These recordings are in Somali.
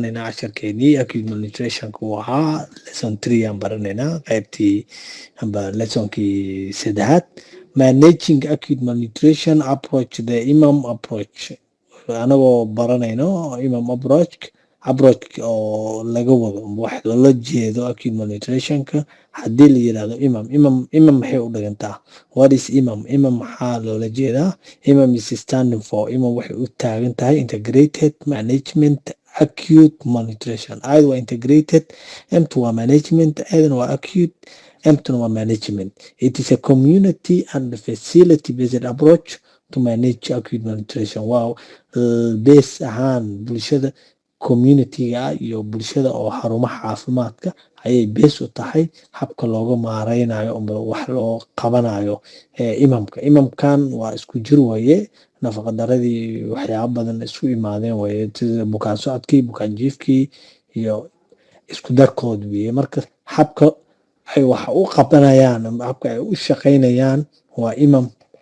baranaynaa casharkeennii acute malnutritionka uu ahaa lesson 3 aan baranaynaa qaybtii amba lessonkii saddexaad. Managing acute malnutrition approach, the IMAM approach. Anagoo baranayno IMAM approach oo laga wado wax loola jeedo acute malnutritionka. Haddii la yiraahdo IMAM maxay u dhigantaa? What is IMAM? IMAM maxaa loola jeedaa? IMAM is standing for, IMAM waxay u taagan tahay integrated management acute malnutrition. Ayadu waa integrated, M waa management, ayadana waa acute, M waa management. It is a community and facility based approach to manage acute malnutrition. Wow, base ahaan bulshada community-ga iyo bulshada oo xarumaha caafimaadka ayay base u tahay habka looga maareynayo ama wax loo qabanayo imamkan waa isku jir waye, nafaqa daradii waxyaabo badan isku imaadeen waye, sida bukaan socodkii, bukaan jiifkii iyo isku darkood weeye. Marka habka ay wax u qabanayaan ama habka ay u shaqeynayaan waa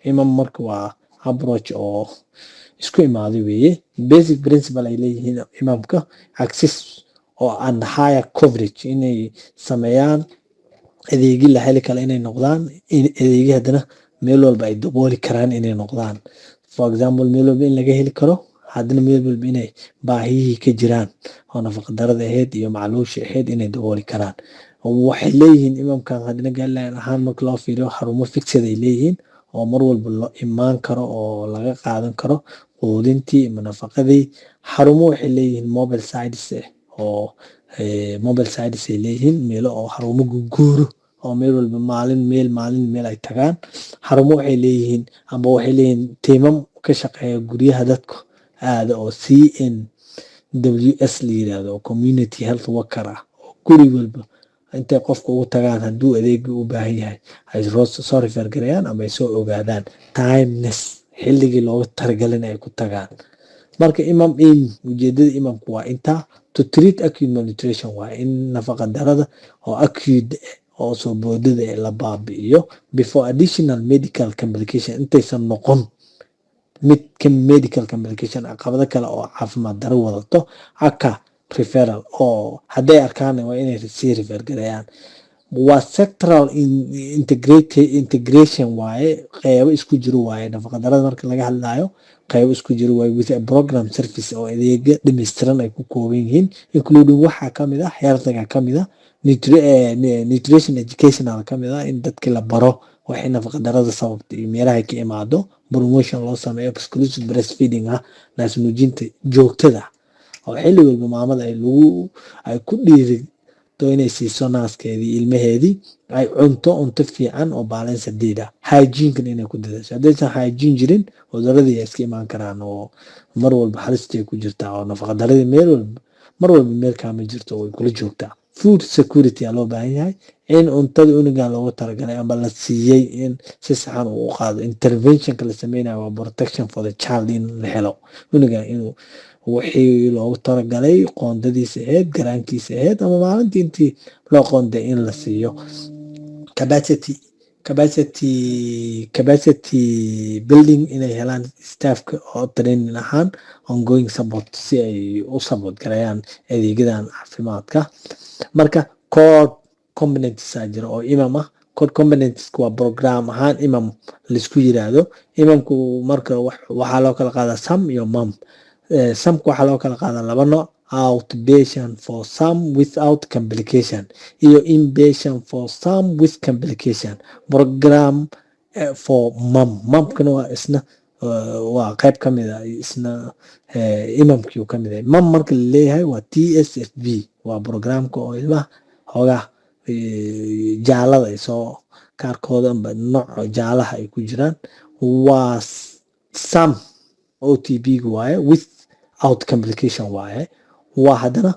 imam marka waa approach oo isku imaaday weeye. Basic principle ay leeyihiin imamka access oo and higher coverage, inay sameeyaan adeegi la heli kale inay noqdaan, adeegi haddana meel walba ay dabooli karaan inay noqdaan. For example, meel walba in laga heli karo, haddana meel walba inay baahiyihii ka jiraan oo nafaqa darada ahayd iyo macluusha ahayd inay dabooli karaan. Waxay leeyihiin imamkan haddana guideline ahaan marka loo fiiriyo xarumo fixed ay leeyihiin oo mar walba loo imaan karo oo laga qaadan karo quudintii ama nafaqadii. Xarumo waxay leeyihiin mobile sites oo mobile sites ay leeyihiin, meelo oo xarumo guguuro oo meel walba maalin meel ay tagaan. Xarumo waxay leeyihiin amba waxay leeyihiin tiimam ka shaqeeya guryaha dadka aada oo CNWS la yiraahdo, community health worker ah, oo guri walba intay qofka ugu tagaan hadduu adeeg u baahan yahay ay soo refer gareeyaan ama ay soo ogaadaan timeness xilligii looga talagalin ay ku tagaan. Marka ujeedada imamku waa intaa, to treat acute malnutrition, waa in nafaqa darada oo acute oo soo boodada la baabi'iyo before additional medical complication, intaysan noqon mid ka medical complication caqabado kale oo caafimaad daro wadato aka referral, oo hadday arkaan waa inay sii refer gareeyaan. Waa sectoral integration waaye, qeybo isku jiro waaye. Nafaqa darada marka laga hadlayo qeybo isku jiro waaye with a program service oo adeega dhameystiran ay ku kooban yihiin, including waxaa kamid ah healthga kamid ah, nutrition educational kamid ah, in dadka la baro waxay nafaqa darada sababta iyo meelaha ka imaado, promotion loo sameeyo exclusive breastfeeding ah, naas nuujinta joogtada oo xilli walba maamada ay ku dhiirigto inay siiso naaskeedii ilmaheedii ay cunto fiican oo balance diida. Hygiene inay ku dadaasho, haddaysan hygiene jirin cuduradii ay iska imaan karaan oo mar walba halistay ku jirtaa oo nafaqa daradii mar walba meel kaama jirto way kula joogtaa. Food security aa loo baahan yahay, in cuntada unugan loogu talagalay amba la siiyey in si saxan uu u qaado. Interventionka la sameynayo waa protection for the child, in la helo unugan inuu wixii loogu talagalay qoondadiisa ahayd, garaankiisa ahayd ama maalintii intii loo qoonday in la siiyo. Capacity building, inay helaan staffka oo training ahaan ongoing support si ay u support gareeyaan adeegyadan caafimaadka. Marka core components jira oo imam ah. Core components waa program ahaan imam laisku yiraahdo. Imamku marka waxaa loo kala qaadaa SAM iyo MAM. SAMku waxaa loo kala qaadaa laba nooc, outpatient for some without complication iyo inpatient for some with complication. Program for MAMkana waa isna waa qayb kamid ah isna imamkii kamid ah. MAM marka la leeyahay waa TSFB, waa programka oo ilmaha hoogaa jaalada ay soo kaarkooda amba nooc jaalaha ay ku jiraan. Waa SAM OTB waaye, without complication waaye. Waa haddana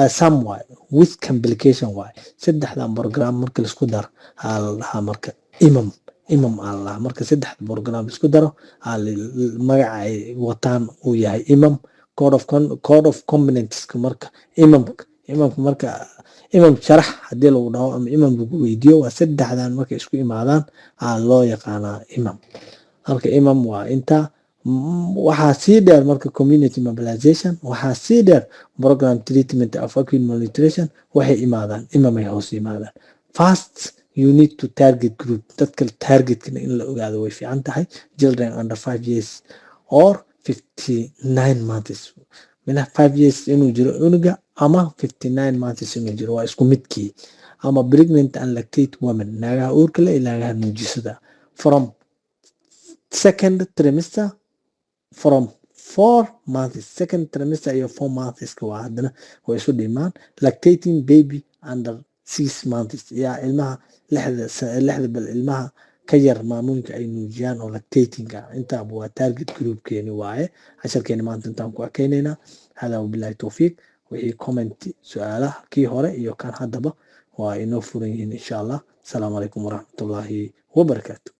SAM waaye, with complication waaye. Saddexdan program marka laisku daro aa la dhahaa marka imam aa la dhahaa. Marka saddexda program laisku daro magaca ay wataan uu yahay imam. Code of components marka imamka marka imam sharax haddii lagu dhaho ama imam lagu weydiiyo, waa saddexdan markay isku imaadaan aa loo yaqaanaa imam. Marka imam waa inta waxaa sii dheer marka community mobilization, waxaa sii dheer program treatment of acute malnutrition, waxay imaadaan imamay hoos yimaadaan. First you need to target group, dadka targetkana in la ogaado way fiican tahay, children under 5 years or 59 months. Mina 5 years inuu jiro unuga ama 59 months inuu jiro waa isku midkii, ama pregnant and lactate women, naagaha uurka leh iyo naagaha nuujisada from second trimester, from 4 months, second trimester iyo 4 months waa hadana way isu dhimaan. Lactating baby under 6 months, yaa ilmaha lixda bil ilmaha ka yar maamooyinka ay nuujiyaan oo lactating ah. Intaaba waa target groupkeeni waaye. casharkeeni maanta intaan ku arkaynaynaa. Hada wabillahi tawfiiq. wixii comment su'aalaha kii hore iyo kan haddaba waa inoo furan yihiin insha Allah. Asalaamu calaykum waraxmatullaahi wabarakaatu.